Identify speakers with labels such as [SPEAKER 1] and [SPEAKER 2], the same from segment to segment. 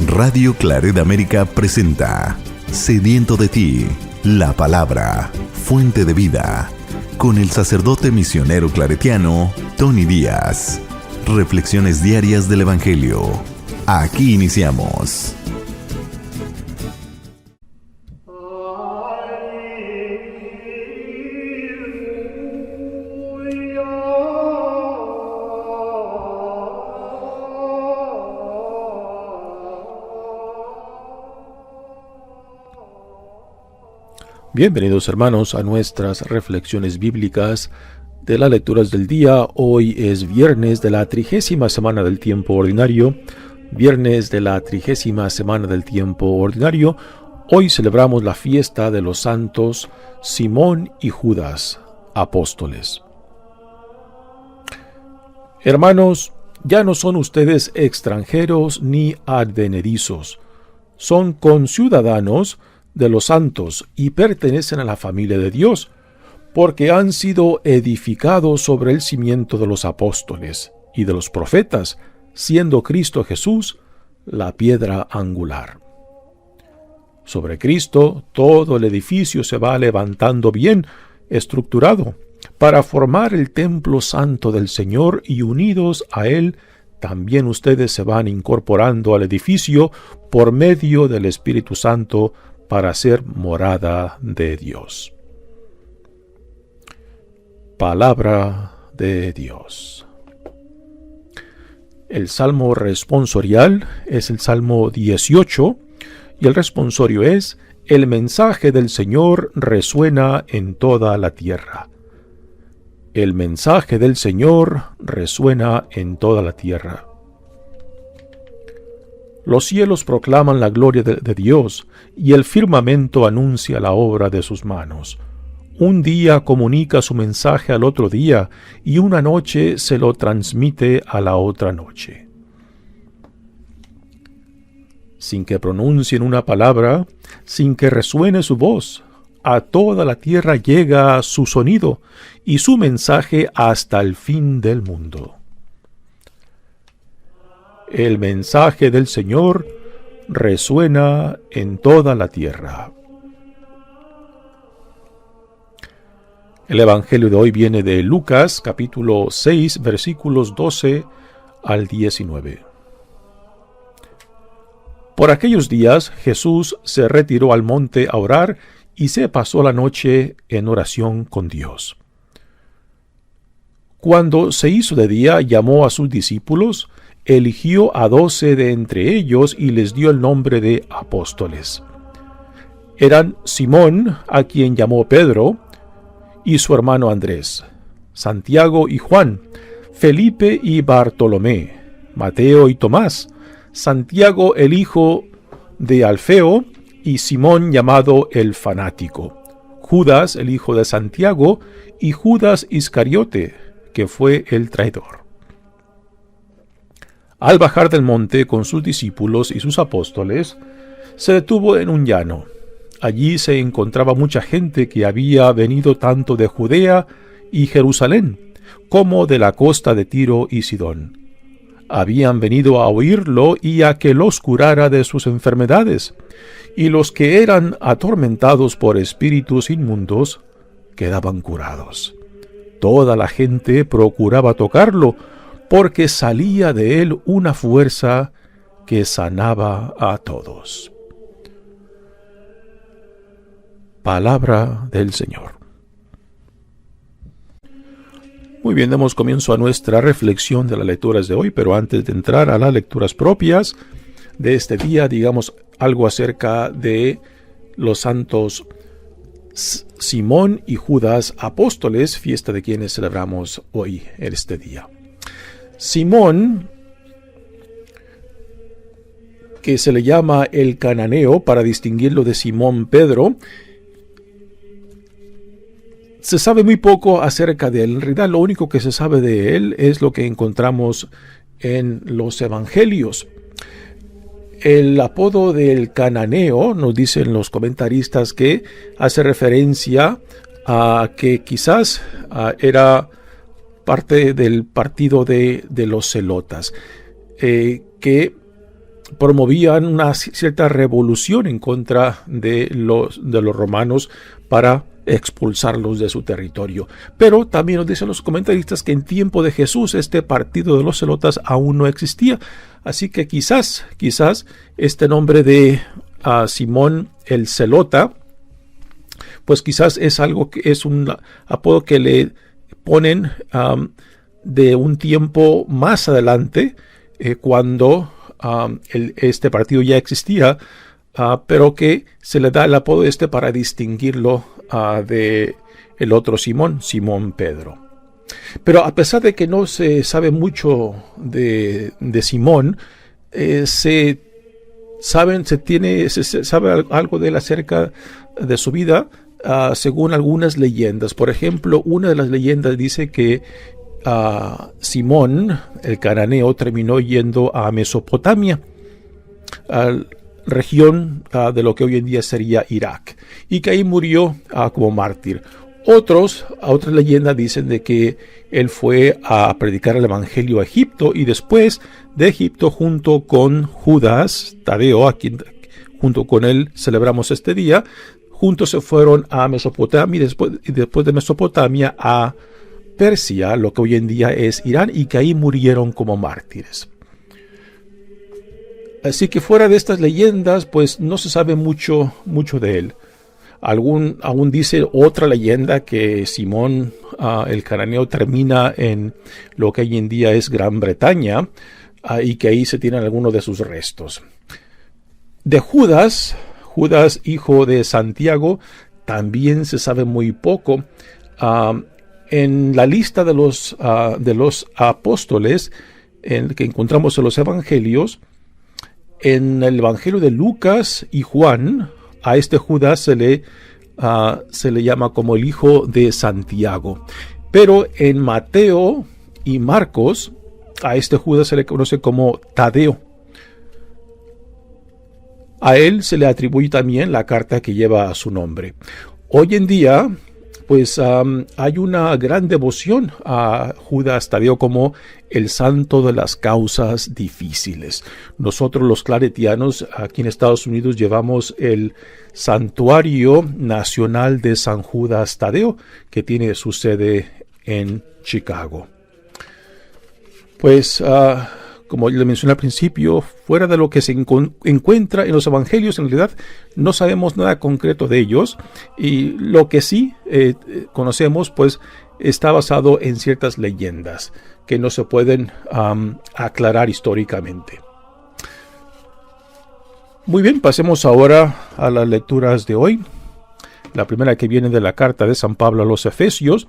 [SPEAKER 1] Radio Claret América presenta Sediento de ti, la palabra, fuente de vida, con el sacerdote misionero claretiano Tony Díaz. Reflexiones diarias del Evangelio. Aquí iniciamos.
[SPEAKER 2] Bienvenidos hermanos a nuestras reflexiones bíblicas de las lecturas del día. Hoy es viernes de la 30ª semana del tiempo ordinario. Hoy celebramos la fiesta de los santos Simón y Judas, apóstoles. Hermanos, ya no son ustedes extranjeros ni advenedizos, son conciudadanos de los santos y pertenecen a la familia de Dios, porque han sido edificados sobre el cimiento de los apóstoles y de los profetas, siendo Cristo Jesús la piedra angular. Sobre Cristo todo el edificio se va levantando bien estructurado para formar el templo santo del Señor, y unidos a Él también ustedes se van incorporando al edificio por medio del Espíritu Santo para ser morada de Dios. Palabra de Dios. El salmo responsorial es el Salmo 18 y el responsorio es: el mensaje del Señor resuena en toda la tierra. El mensaje del Señor resuena en toda la tierra. Los cielos proclaman la gloria de Dios, y el firmamento anuncia la obra de sus manos. Un día comunica su mensaje al otro día, y una noche se lo transmite a la otra noche. Sin que pronuncien una palabra, sin que resuene su voz, a toda la tierra llega su sonido, y su mensaje hasta el fin del mundo. El mensaje del Señor resuena en toda la tierra. El Evangelio de hoy viene de Lucas, capítulo 6, versículos 12 al 19. Por aquellos días Jesús se retiró al monte a orar y se pasó la noche en oración con Dios. Cuando se hizo de día, llamó a sus discípulos, eligió a 12 de entre ellos y les dio el nombre de apóstoles. Eran Simón, a quien llamó Pedro, y su hermano Andrés, Santiago y Juan, Felipe y Bartolomé, Mateo y Tomás, Santiago el hijo de Alfeo y Simón llamado el fanático, Judas el hijo de Santiago y Judas Iscariote, que fue el traidor. Al bajar del monte con sus discípulos y sus apóstoles, se detuvo en un llano. Allí se encontraba mucha gente que había venido tanto de Judea y Jerusalén, como de la costa de Tiro y Sidón. Habían venido a oírlo y a que los curara de sus enfermedades, y los que eran atormentados por espíritus inmundos quedaban curados. Toda la gente procuraba tocarlo, porque salía de él una fuerza que sanaba a todos. Palabra del Señor. Muy bien, damos comienzo a nuestra reflexión de las lecturas de hoy, pero antes de entrar a las lecturas propias de este día, digamos algo acerca de los santos Simón y Judas, apóstoles, fiesta de quienes celebramos hoy en este día. Simón, que se le llama el cananeo para distinguirlo de Simón Pedro, se sabe muy poco acerca de él. En realidad lo único que se sabe de él es lo que encontramos en los evangelios. El apodo del cananeo, nos dicen los comentaristas, que hace referencia a que quizás era parte del partido de los celotas, que promovían una cierta revolución en contra de los romanos para expulsarlos de su territorio. Pero también nos dicen los comentaristas que en tiempo de Jesús este partido de los celotas aún no existía. Así que quizás este nombre de Simón el Celota, pues quizás es algo que es un apodo que le ponen de un tiempo más adelante, cuando este partido ya existía, pero que se le da el apodo para distinguirlo de el otro Simón Pedro. Pero a pesar de que no se sabe mucho de Simón, se sabe algo de él acerca de su vida, según algunas leyendas. Por ejemplo, una de las leyendas dice que Simón, el cananeo, terminó yendo a Mesopotamia, región de lo que hoy en día sería Irak, y que ahí murió como mártir. Otras leyendas dicen de que él fue a predicar el evangelio a Egipto, y después de Egipto, junto con Judas Tadeo, a quien junto con él celebramos este día, juntos se fueron a Mesopotamia, y después de Mesopotamia a Persia, lo que hoy en día es Irán, y que ahí murieron como mártires. Así que fuera de estas leyendas, pues no se sabe mucho de él. Aún dice otra leyenda que Simón el cananeo termina en lo que hoy en día es Gran Bretaña, y que ahí se tienen algunos de sus restos. De Judas, hijo de Santiago, también se sabe muy poco. En la lista de los apóstoles que encontramos en los evangelios, en el evangelio de Lucas y Juan, a este Judas se le llama como el hijo de Santiago. Pero en Mateo y Marcos, a este Judas se le conoce como Tadeo. A él se le atribuye también la carta que lleva su nombre. Hoy en día, pues hay una gran devoción a Judas Tadeo como el santo de las causas difíciles. Nosotros los claretianos aquí en Estados Unidos llevamos el Santuario Nacional de San Judas Tadeo, que tiene su sede en Chicago. Pues como le mencioné al principio, fuera de lo que se encuentra en los evangelios, en realidad no sabemos nada concreto de ellos, y lo que sí conocemos, pues está basado en ciertas leyendas que no se pueden aclarar históricamente. Muy bien, pasemos ahora a las lecturas de hoy. La primera, que viene de la carta de San Pablo a los Efesios,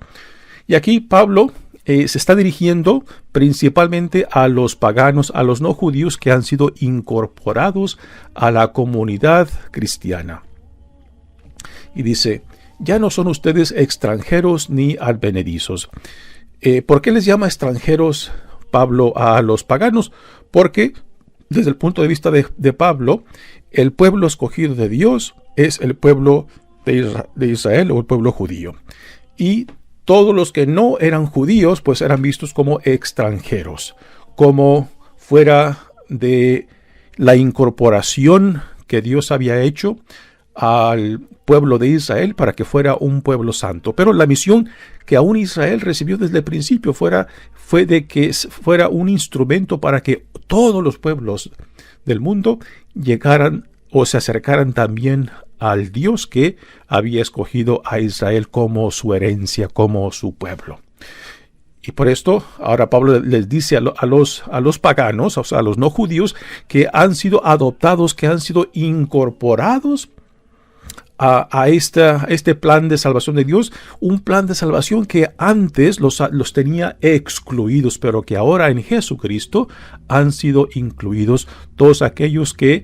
[SPEAKER 2] y aquí Pablo se está dirigiendo principalmente a los paganos, a los no judíos que han sido incorporados a la comunidad cristiana. Y dice: ya no son ustedes extranjeros ni advenedizos. ¿Por qué les llama extranjeros Pablo a los paganos? Porque desde el punto de vista de Pablo, el pueblo escogido de Dios es el pueblo de Israel, o el pueblo judío. Y todos los que no eran judíos, pues eran vistos como extranjeros, como fuera de la incorporación que Dios había hecho al pueblo de Israel para que fuera un pueblo santo. Pero la misión que aún Israel recibió desde el principio fue de que fuera un instrumento para que todos los pueblos del mundo llegaran o se acercaran también al Dios que había escogido a Israel como su herencia, como su pueblo. Y por esto, ahora Pablo les dice a los paganos, o sea, a los no judíos, que han sido adoptados, que han sido incorporados a este plan de salvación de Dios, un plan de salvación que antes los tenía excluidos, pero que ahora en Jesucristo han sido incluidos todos aquellos que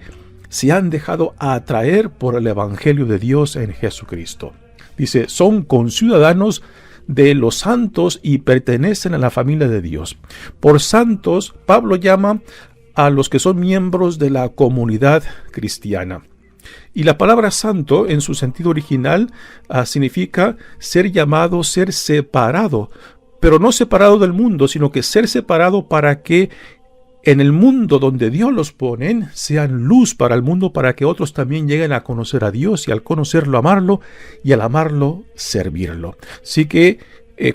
[SPEAKER 2] se han dejado atraer por el Evangelio de Dios en Jesucristo. Dice: son conciudadanos de los santos y pertenecen a la familia de Dios. Por santos, Pablo llama a los que son miembros de la comunidad cristiana. Y la palabra santo, en su sentido original, significa ser llamado, ser separado, pero no separado del mundo, sino que ser separado para que en el mundo donde Dios los pone, sean luz para el mundo, para que otros también lleguen a conocer a Dios, y al conocerlo, amarlo, y al amarlo, servirlo. Así que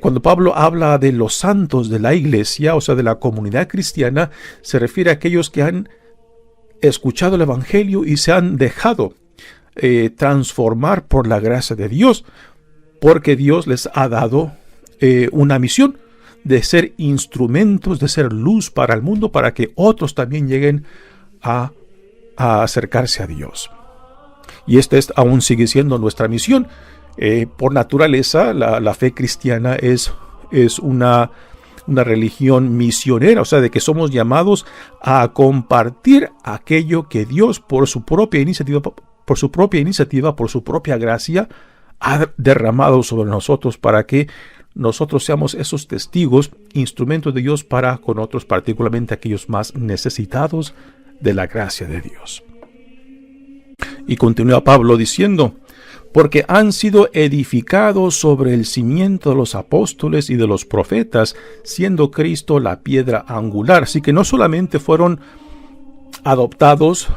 [SPEAKER 2] cuando Pablo habla de los santos de la iglesia, o sea, de la comunidad cristiana, se refiere a aquellos que han escuchado el Evangelio y se han dejado transformar por la gracia de Dios, porque Dios les ha dado una misión de ser instrumentos, de ser luz para el mundo, para que otros también lleguen a acercarse a Dios. Y esta aún sigue siendo nuestra misión. Por naturaleza, la fe cristiana es una religión misionera, o sea, de que somos llamados a compartir aquello que Dios, por su propia iniciativa, por su propia gracia, ha derramado sobre nosotros, para que nosotros seamos esos testigos, instrumentos de Dios para con otros, particularmente aquellos más necesitados de la gracia de Dios. Y continúa Pablo diciendo: porque han sido edificados sobre el cimiento de los apóstoles y de los profetas, siendo Cristo la piedra angular. Así que no solamente fueron adoptados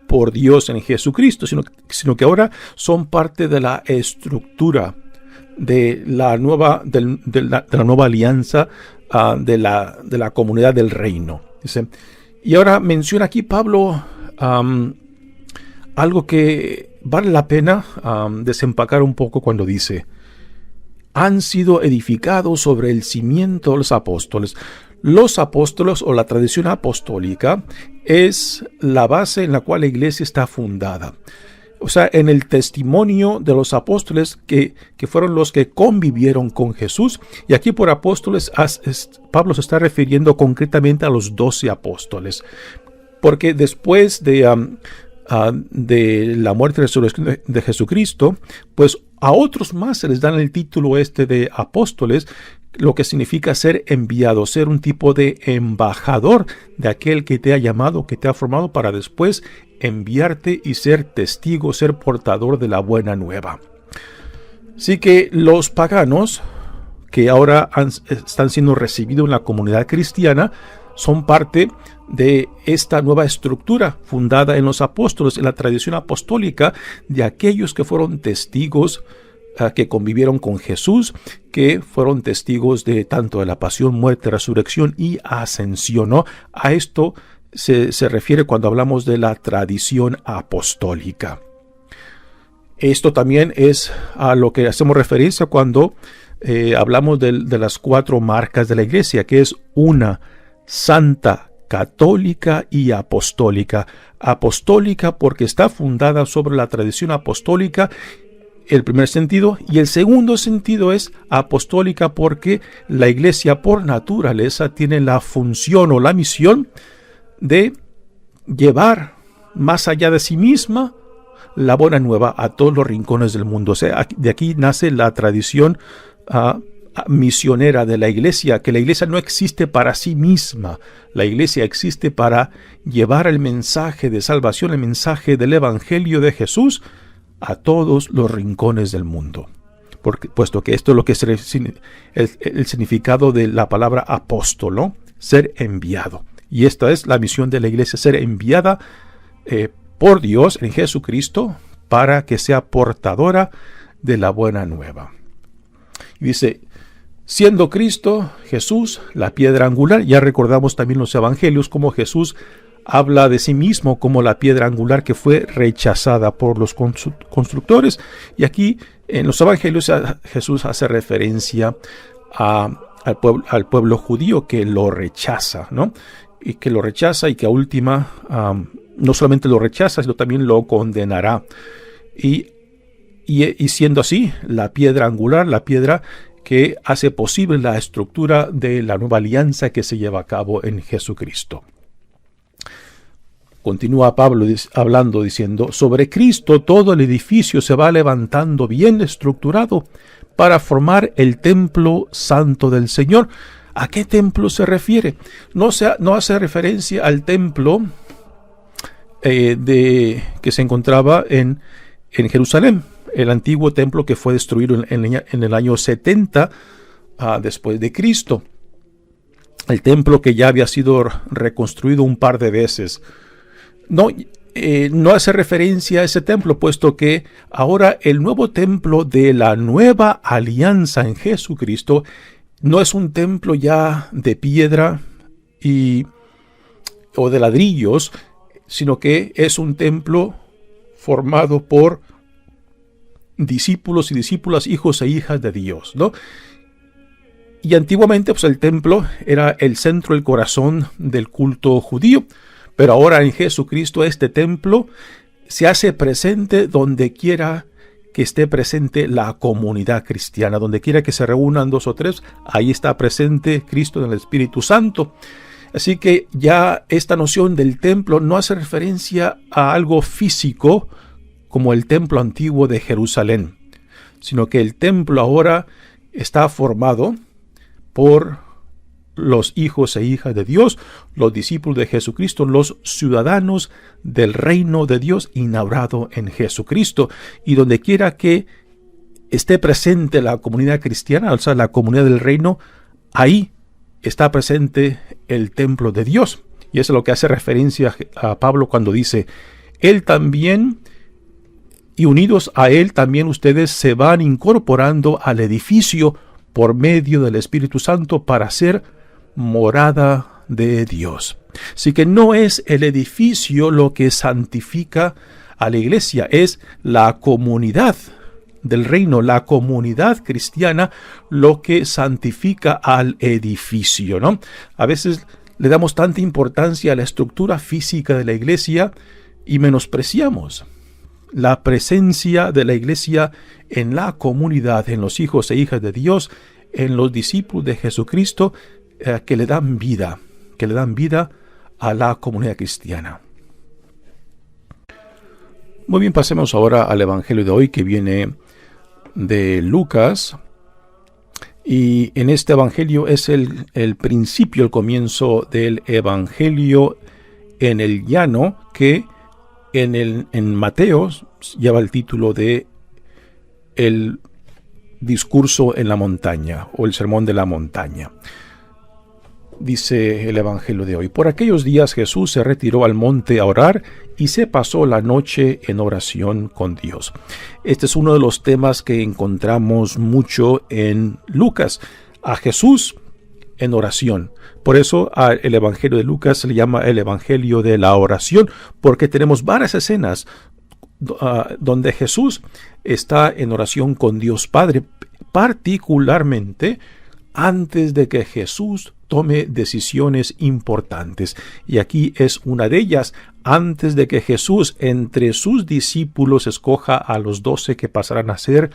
[SPEAKER 2] por Dios en Jesucristo, sino que ahora son parte de la estructura de la nueva alianza, de la comunidad del reino. Dice, y ahora menciona aquí Pablo algo que vale la pena desempacar un poco cuando dice: han sido edificados sobre el cimiento de los apóstoles. Los apóstoles, o la tradición apostólica, es la base en la cual la iglesia está fundada. O sea, en el testimonio de los apóstoles que fueron los que convivieron con Jesús. Y aquí por apóstoles, Pablo se está refiriendo concretamente a los 12 apóstoles. Porque después de la muerte y resurrección de Jesucristo, pues a otros más se les dan el título de apóstoles, lo que significa ser enviado, ser un tipo de embajador de aquel que te ha llamado, que te ha formado, para después enviarte y ser testigo, ser portador de la buena nueva. Así que los paganos que ahora están siendo recibidos en la comunidad cristiana son parte de esta nueva estructura fundada en los apóstoles, en la tradición apostólica, de aquellos que fueron testigos, que convivieron con Jesús, que fueron testigos de tanto de la pasión, muerte, resurrección y ascensión, ¿no? A esto se refiere cuando hablamos de la tradición apostólica. Esto también es a lo que hacemos referencia cuando hablamos de las 4 marcas de la iglesia, que es una: santa, católica y apostólica. Apostólica porque está fundada sobre la tradición apostólica, el primer sentido, y el segundo sentido es apostólica porque la iglesia por naturaleza tiene la función o la misión de llevar más allá de sí misma la buena nueva a todos los rincones del mundo. O sea, de aquí nace la tradición misionera de la iglesia, que la iglesia no existe para sí misma, la iglesia existe para llevar el mensaje de salvación, el mensaje del evangelio de Jesús a todos los rincones del mundo. Puesto que esto es lo que es el significado de la palabra apóstolo, ser enviado. Y esta es la misión de la iglesia, ser enviada por Dios en Jesucristo para que sea portadora de la buena nueva. Y dice, siendo Cristo, Jesús, la piedra angular. Ya recordamos también los evangelios como Jesús habla de sí mismo como la piedra angular que fue rechazada por los constructores. Y aquí en los evangelios Jesús hace referencia al pueblo judío que lo rechaza, ¿no? Y que lo rechaza y que a última no solamente lo rechaza, sino también lo condenará. Y siendo así, la piedra angular, la piedra que hace posible la estructura de la nueva alianza que se lleva a cabo en Jesucristo. Continúa Pablo hablando, diciendo, sobre Cristo todo el edificio se va levantando bien estructurado para formar el templo santo del Señor. ¿A qué templo se refiere? No hace referencia al templo que se encontraba en Jerusalén, el antiguo templo que fue destruido en el año 70 después de Cristo. el templo que ya había sido reconstruido un par de veces. No hace referencia a ese templo, puesto que ahora el nuevo templo de la nueva alianza en Jesucristo no es un templo ya de piedra o de ladrillos, sino que es un templo formado por discípulos y discípulas, hijos e hijas de Dios, ¿no? Y antiguamente, pues, el templo era el centro, el corazón del culto judío. Pero ahora en Jesucristo este templo se hace presente donde quiera que esté presente la comunidad cristiana. Donde quiera que se reúnan 2 o 3, ahí está presente Cristo en el Espíritu Santo. Así que ya esta noción del templo no hace referencia a algo físico como el templo antiguo de Jerusalén, sino que el templo ahora está formado por los hijos e hijas de Dios, los discípulos de Jesucristo, los ciudadanos del reino de Dios inaugurado en Jesucristo. Y donde quiera que esté presente la comunidad cristiana, o sea, la comunidad del reino, ahí está presente el templo de Dios. Y eso es lo que hace referencia a Pablo cuando dice, Él también, y unidos a Él también ustedes se van incorporando al edificio por medio del Espíritu Santo para ser morada de Dios. Así que no es el edificio lo que santifica a la iglesia, es la comunidad del reino, la comunidad cristiana, lo que santifica al edificio, ¿no? A veces le damos tanta importancia a la estructura física de la iglesia y menospreciamos la presencia de la iglesia en la comunidad, en los hijos e hijas de Dios, en los discípulos de Jesucristo, que le dan vida a la comunidad cristiana. Muy bien, pasemos ahora al Evangelio de hoy, que viene de Lucas. Y en este Evangelio es el principio, el comienzo del Evangelio en el llano, que en Mateo lleva el título de el discurso en la montaña o el sermón de la montaña. Dice el Evangelio de hoy: por aquellos días Jesús se retiró al monte a orar y se pasó la noche en oración con Dios. Este es uno de los temas que encontramos mucho en Lucas, a Jesús en oración. Por eso el Evangelio de Lucas se le llama el Evangelio de la oración, porque tenemos varias escenas donde Jesús está en oración con Dios Padre, particularmente antes de que Jesús tome decisiones importantes. Y aquí es una de ellas, antes de que Jesús entre sus discípulos escoja a los 12 que pasarán a ser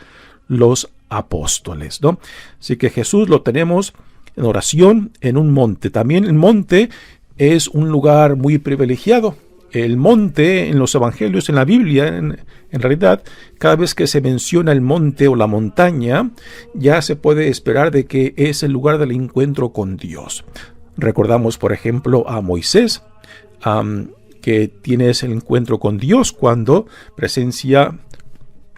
[SPEAKER 2] los apóstoles, ¿no? Así que Jesús lo tenemos en oración en un monte. También el monte es un lugar muy privilegiado. El monte en los evangelios, en la Biblia, en realidad, cada vez que se menciona el monte o la montaña, ya se puede esperar de que es el lugar del encuentro con Dios. Recordamos, por ejemplo, a Moisés, que tiene ese encuentro con Dios cuando presencia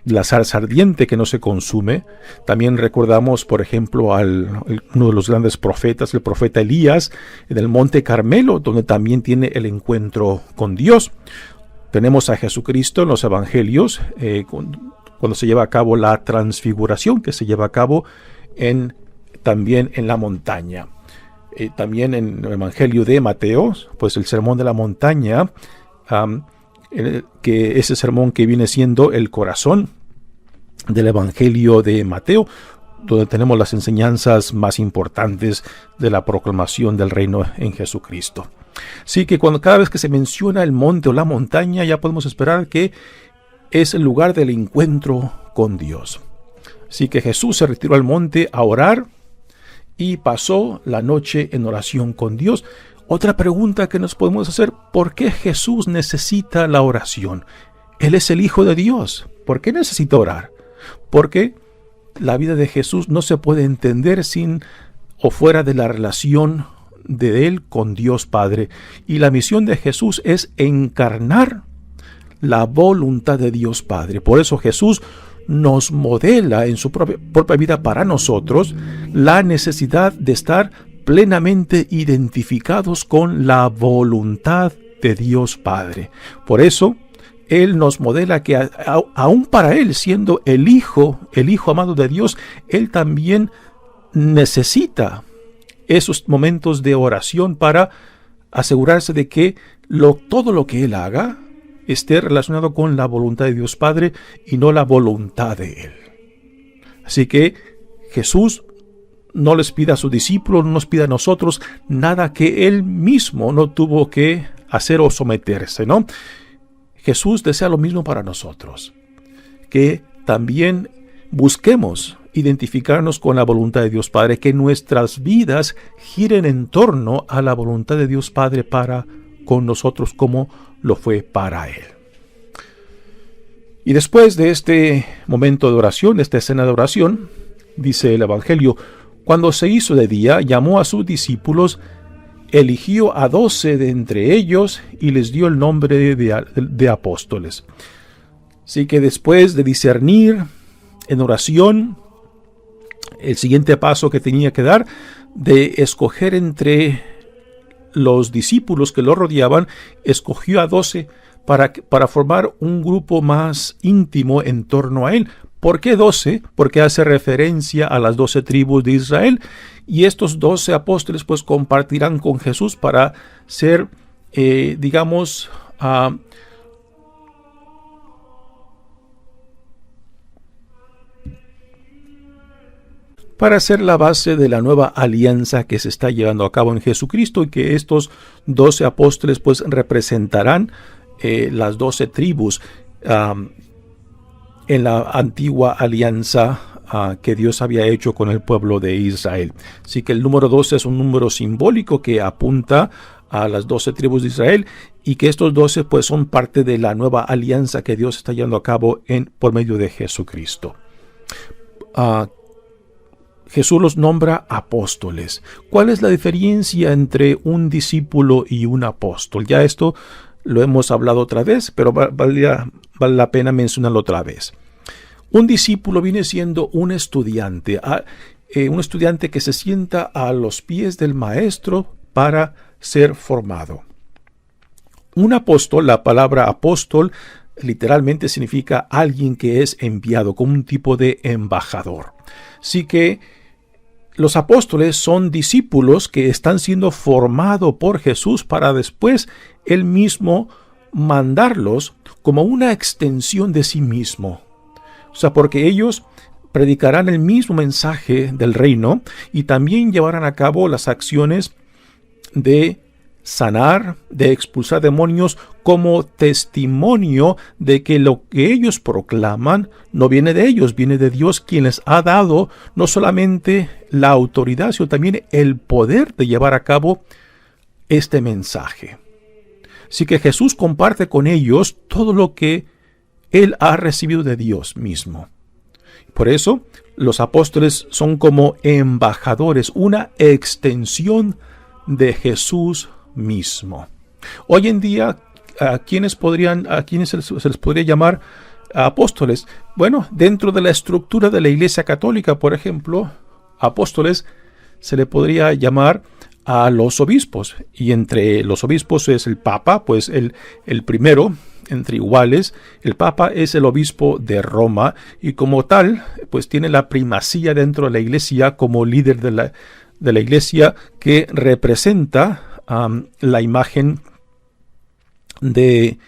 [SPEAKER 2] la zarza ardiente que no se consume. También recordamos, por ejemplo, uno de los grandes profetas, el profeta Elías, en el monte Carmelo, donde también tiene el encuentro con Dios. Tenemos a Jesucristo en los evangelios, cuando se lleva a cabo la transfiguración, que se lleva a cabo también en la montaña. También en el evangelio de Mateo, pues el sermón de la montaña, que ese sermón que viene siendo el corazón del Evangelio de Mateo, donde tenemos las enseñanzas más importantes de la proclamación del reino en Jesucristo. Así que cada vez que se menciona el monte o la montaña, ya podemos esperar que es el lugar del encuentro con Dios. Así que Jesús se retiró al monte a orar y pasó la noche en oración con Dios. Otra pregunta que nos podemos hacer: ¿por qué Jesús necesita la oración? Él es el Hijo de Dios. ¿Por qué necesita orar? Porque la vida de Jesús no se puede entender sin o fuera de la relación de Él con Dios Padre. Y la misión de Jesús es encarnar la voluntad de Dios Padre. Por eso Jesús nos modela en su propia vida para nosotros la necesidad de estar plenamente identificados con la voluntad de Dios Padre. Por eso, Él nos modela que aún para Él, siendo el Hijo amado de Dios, Él también necesita esos momentos de oración para asegurarse de que todo lo que Él haga esté relacionado con la voluntad de Dios Padre y no la voluntad de Él. Así que Jesús no les pide a sus discípulos, no nos pide a nosotros nada que Él mismo no tuvo que hacer o someterse, ¿no? Jesús desea lo mismo para nosotros, que también busquemos identificarnos con la voluntad de Dios Padre, que nuestras vidas giren en torno a la voluntad de Dios Padre para con nosotros como lo fue para Él. Y después de este momento de oración, de esta escena de oración, dice el Evangelio, cuando se hizo de día, llamó a sus discípulos, eligió a 12 de entre ellos y les dio el nombre de apóstoles. Así que después de discernir en oración, el siguiente paso que tenía que dar, de escoger entre los discípulos que lo rodeaban, escogió a 12 para formar un grupo más íntimo en torno a él. ¿Por qué 12? Porque hace referencia a las 12 tribus de Israel, y estos 12 apóstoles pues compartirán con Jesús para ser, para ser la base de la nueva alianza que se está llevando a cabo en Jesucristo, y que estos 12 apóstoles pues representarán las 12 tribus en la antigua alianza que Dios había hecho con el pueblo de Israel. Así que el número 12 es un número simbólico que apunta a las 12 tribus de Israel, y que estos 12 pues son parte de la nueva alianza que Dios está llevando a cabo por medio de Jesucristo. Jesús los nombra apóstoles. ¿Cuál es la diferencia entre un discípulo y un apóstol? Ya esto lo hemos hablado otra vez, pero vale la pena mencionarlo otra vez. Un discípulo viene siendo un estudiante que se sienta a los pies del maestro para ser formado. Un apóstol, la palabra apóstol literalmente significa alguien que es enviado, como un tipo de embajador. Así que los apóstoles son discípulos que están siendo formados por Jesús para después Él mismo mandarlos como una extensión de sí mismo. O sea, porque ellos predicarán el mismo mensaje del reino y también llevarán a cabo las acciones de sanar, de expulsar demonios, como testimonio de que lo que ellos proclaman no viene de ellos, viene de Dios, quien les ha dado no solamente la autoridad, sino también el poder de llevar a cabo este mensaje. Así que Jesús comparte con ellos todo lo que Él ha recibido de Dios mismo. Por eso, los apóstoles son como embajadores, una extensión de Jesús mismo. Hoy en día, ¿a quiénes se les podría llamar apóstoles? Bueno, dentro de la estructura de la Iglesia Católica, por ejemplo, apóstoles se le podría llamar a los obispos, y entre los obispos es el Papa, pues el primero entre iguales. El Papa es el obispo de Roma, y como tal pues tiene la primacía dentro de la Iglesia como líder de la Iglesia, que representa la imagen de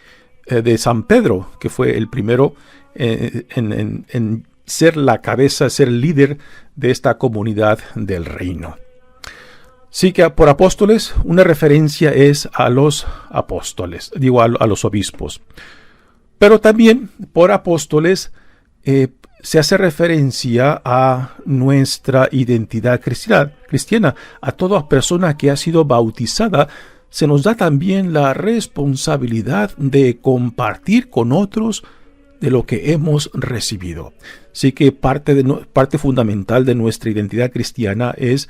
[SPEAKER 2] San Pedro, que fue el primero en ser la cabeza, ser el líder de esta comunidad del reino. Sí, que por apóstoles, una referencia es a los apóstoles, a los obispos. Pero también por apóstoles se hace referencia a nuestra identidad cristiana. A toda persona que ha sido bautizada, se nos da también la responsabilidad de compartir con otros de lo que hemos recibido. Así que parte fundamental de nuestra identidad cristiana es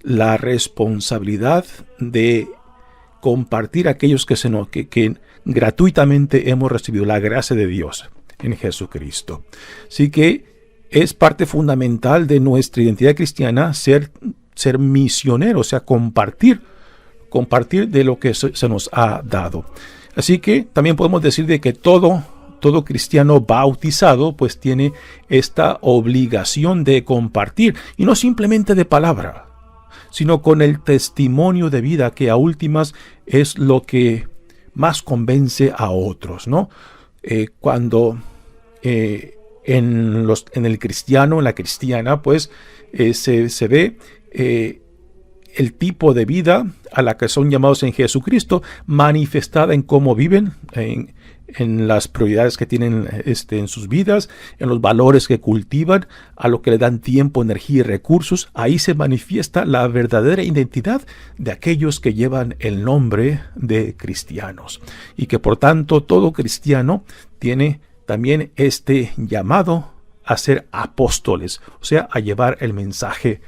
[SPEAKER 2] la responsabilidad de compartir aquellos que gratuitamente hemos recibido la gracia de Dios en Jesucristo. Así que es parte fundamental de nuestra identidad cristiana ser ser misionero, o sea, compartir de lo que se nos ha dado. Así que también podemos decir de que todo cristiano bautizado pues tiene esta obligación de compartir, y no simplemente de palabra, sino con el testimonio de vida, que a últimas es lo que más convence a otros, ¿no? Cuando en el cristiano, en la cristiana, pues se ve el tipo de vida a la que son llamados en Jesucristo, manifestada en cómo viven, en las prioridades que tienen en sus vidas, en los valores que cultivan, a lo que le dan tiempo, energía y recursos. Ahí se manifiesta la verdadera identidad de aquellos que llevan el nombre de cristianos, y que por tanto todo cristiano tiene también este llamado a ser apóstoles, o sea, a llevar el mensaje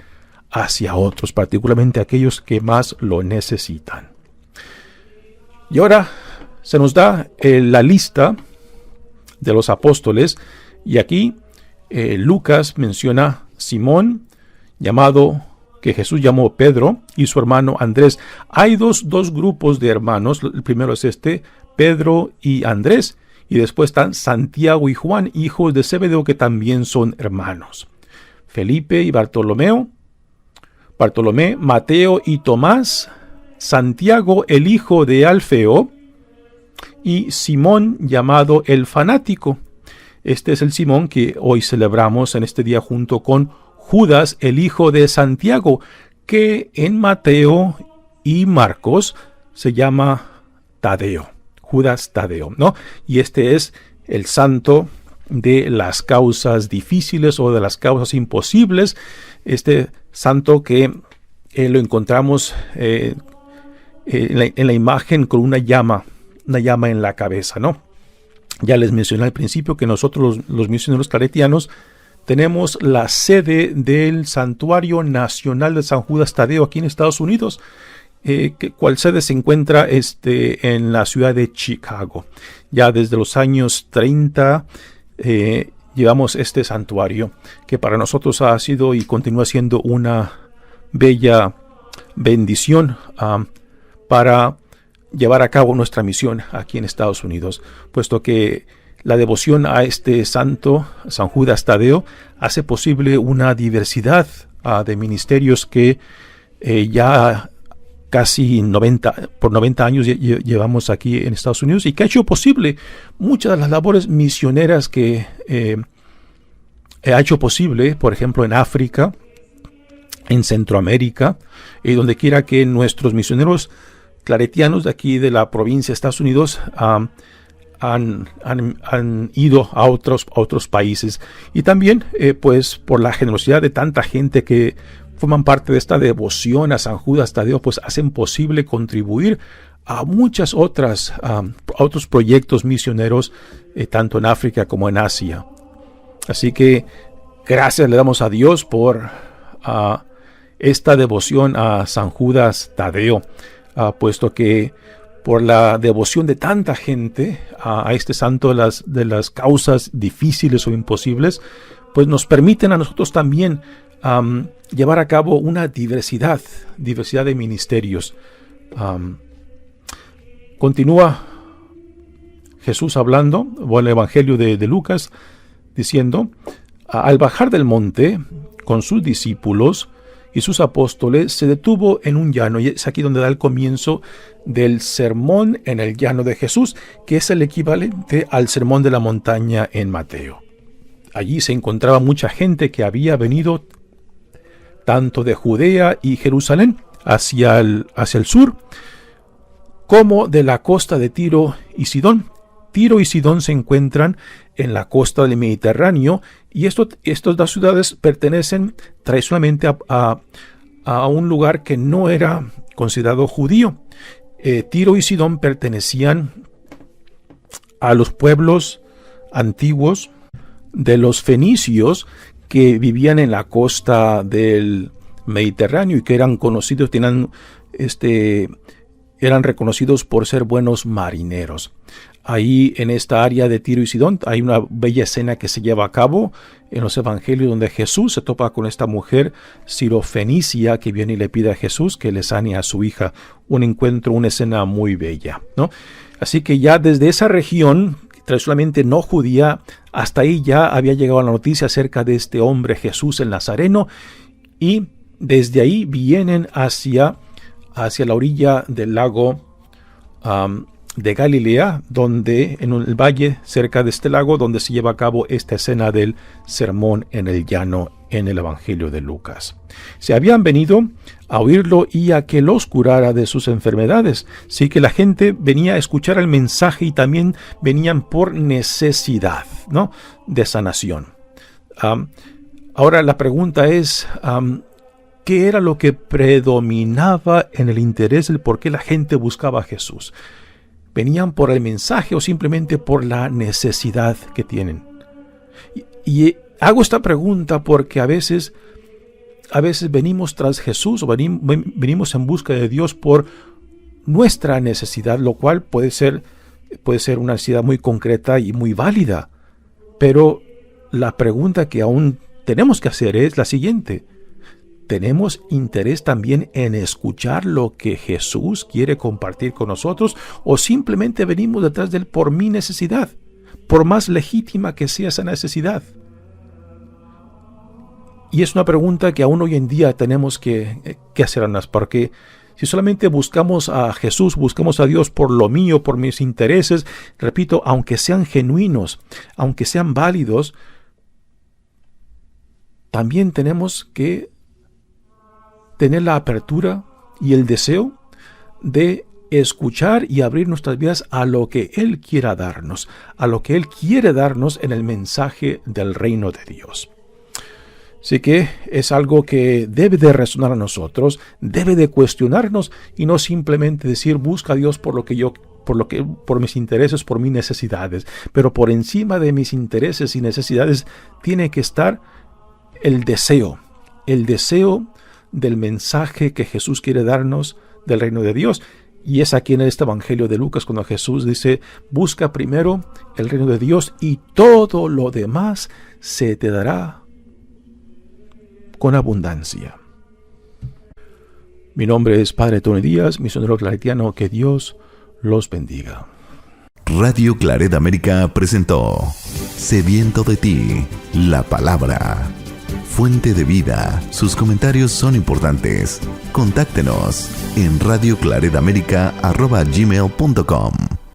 [SPEAKER 2] hacia otros, particularmente aquellos que más lo necesitan. Y ahora se nos da la lista de los apóstoles, y aquí Lucas menciona Simón, que Jesús llamó Pedro, y su hermano Andrés. Hay dos grupos de hermanos. El primero es Pedro y Andrés, y después están Santiago y Juan, hijos de Zebedeo, que también son hermanos. Felipe y Bartolomé, Mateo y Tomás, Santiago el hijo de Alfeo, y Simón llamado el fanático. Este es el Simón que hoy celebramos en este día junto con Judas el hijo de Santiago, que en Mateo y Marcos se llama Tadeo, Judas Tadeo, ¿no? Y este es el santo de las causas difíciles o de las causas imposibles. Este santo que lo encontramos en la imagen con una llama en la cabeza, ¿no? Ya les mencioné al principio que nosotros los misioneros claretianos tenemos la sede del Santuario Nacional de San Judas Tadeo aquí en Estados Unidos, cual sede se encuentra en la ciudad de Chicago. Ya desde los años 30 llevamos este santuario, que para nosotros ha sido y continúa siendo una bella bendición para llevar a cabo nuestra misión aquí en Estados Unidos, puesto que la devoción a este santo, San Judas Tadeo, hace posible una diversidad de ministerios que ya casi 90 años llevamos aquí en Estados Unidos, y que ha hecho posible muchas de las labores misioneras que ha hecho posible, por ejemplo, en África, en Centroamérica, y donde quiera que nuestros misioneros claretianos de aquí de la provincia de Estados Unidos han ido a otros países. Y también pues por la generosidad de tanta gente que forman parte de esta devoción a San Judas Tadeo, pues hacen posible contribuir a muchas otros proyectos misioneros, tanto en África como en Asia. Así que gracias le damos a Dios por esta devoción a San Judas Tadeo, puesto que por la devoción de tanta gente a este santo de las causas difíciles o imposibles, pues nos permiten a nosotros también llevar a cabo una diversidad de ministerios. Continúa Jesús hablando, o el Evangelio de Lucas, diciendo: al bajar del monte con sus discípulos y sus apóstoles, se detuvo en un llano, y es aquí donde da el comienzo del sermón en el llano de Jesús, que es el equivalente al sermón de la montaña en Mateo. Allí se encontraba mucha gente que había venido tanto de Judea y Jerusalén hacia el sur, como de la costa de Tiro y Sidón. Tiro y Sidón se encuentran en la costa del Mediterráneo, y estas dos ciudades pertenecen tradicionalmente a un lugar que no era considerado judío. Tiro y Sidón pertenecían a los pueblos antiguos de los fenicios que vivían en la costa del Mediterráneo y que eran conocidos, eran reconocidos por ser buenos marineros. Ahí en esta área de Tiro y Sidón hay una bella escena que se lleva a cabo en los evangelios donde Jesús se topa con esta mujer sirofenicia que viene y le pide a Jesús que le sane a su hija. Un encuentro, una escena muy bella, ¿no? Así que ya desde esa región, tradicionalmente no judía, hasta ahí ya había llegado la noticia acerca de este hombre Jesús el Nazareno, y desde ahí vienen hacia la orilla del lago de Galilea, donde en el valle cerca de este lago, donde se lleva a cabo esta escena del sermón en el llano en el Evangelio de Lucas. Se habían venido a oírlo y a que los curara de sus enfermedades. Sí que la gente venía a escuchar el mensaje y también venían por necesidad, ¿no?, de sanación. Ahora la pregunta es, ¿qué era lo que predominaba en el interés del por qué la gente buscaba a Jesús? ¿Venían por el mensaje o simplemente por la necesidad que tienen? Y hago esta pregunta porque a veces venimos tras Jesús o venimos en busca de Dios por nuestra necesidad, lo cual puede ser una necesidad muy concreta y muy válida. Pero la pregunta que aún tenemos que hacer es la siguiente: ¿tenemos interés también en escuchar lo que Jesús quiere compartir con nosotros, o simplemente venimos detrás de Él por mi necesidad, por más legítima que sea esa necesidad? Y es una pregunta que aún hoy en día tenemos que hacernos, porque si solamente buscamos a Jesús, buscamos a Dios por lo mío, por mis intereses, repito, aunque sean genuinos, aunque sean válidos, también tenemos que tener la apertura y el deseo de escuchar y abrir nuestras vidas a lo que Él quiera darnos, a lo que Él quiere darnos en el mensaje del reino de Dios. Así que es algo que debe de resonar a nosotros, debe de cuestionarnos y no simplemente decir busca a Dios por mis intereses, por mis necesidades. Pero por encima de mis intereses y necesidades tiene que estar el deseo del mensaje que Jesús quiere darnos del reino de Dios. Y es aquí en este Evangelio de Lucas cuando Jesús dice: busca primero el reino de Dios y todo lo demás se te dará con abundancia. Mi nombre es Padre Tony Díaz, misionero claretiano. Que Dios los bendiga.
[SPEAKER 1] Radio Claret América presentó Sediento de ti, la palabra. Fuente de vida. Sus comentarios son importantes. Contáctenos en radioclaretamerica@gmail.com.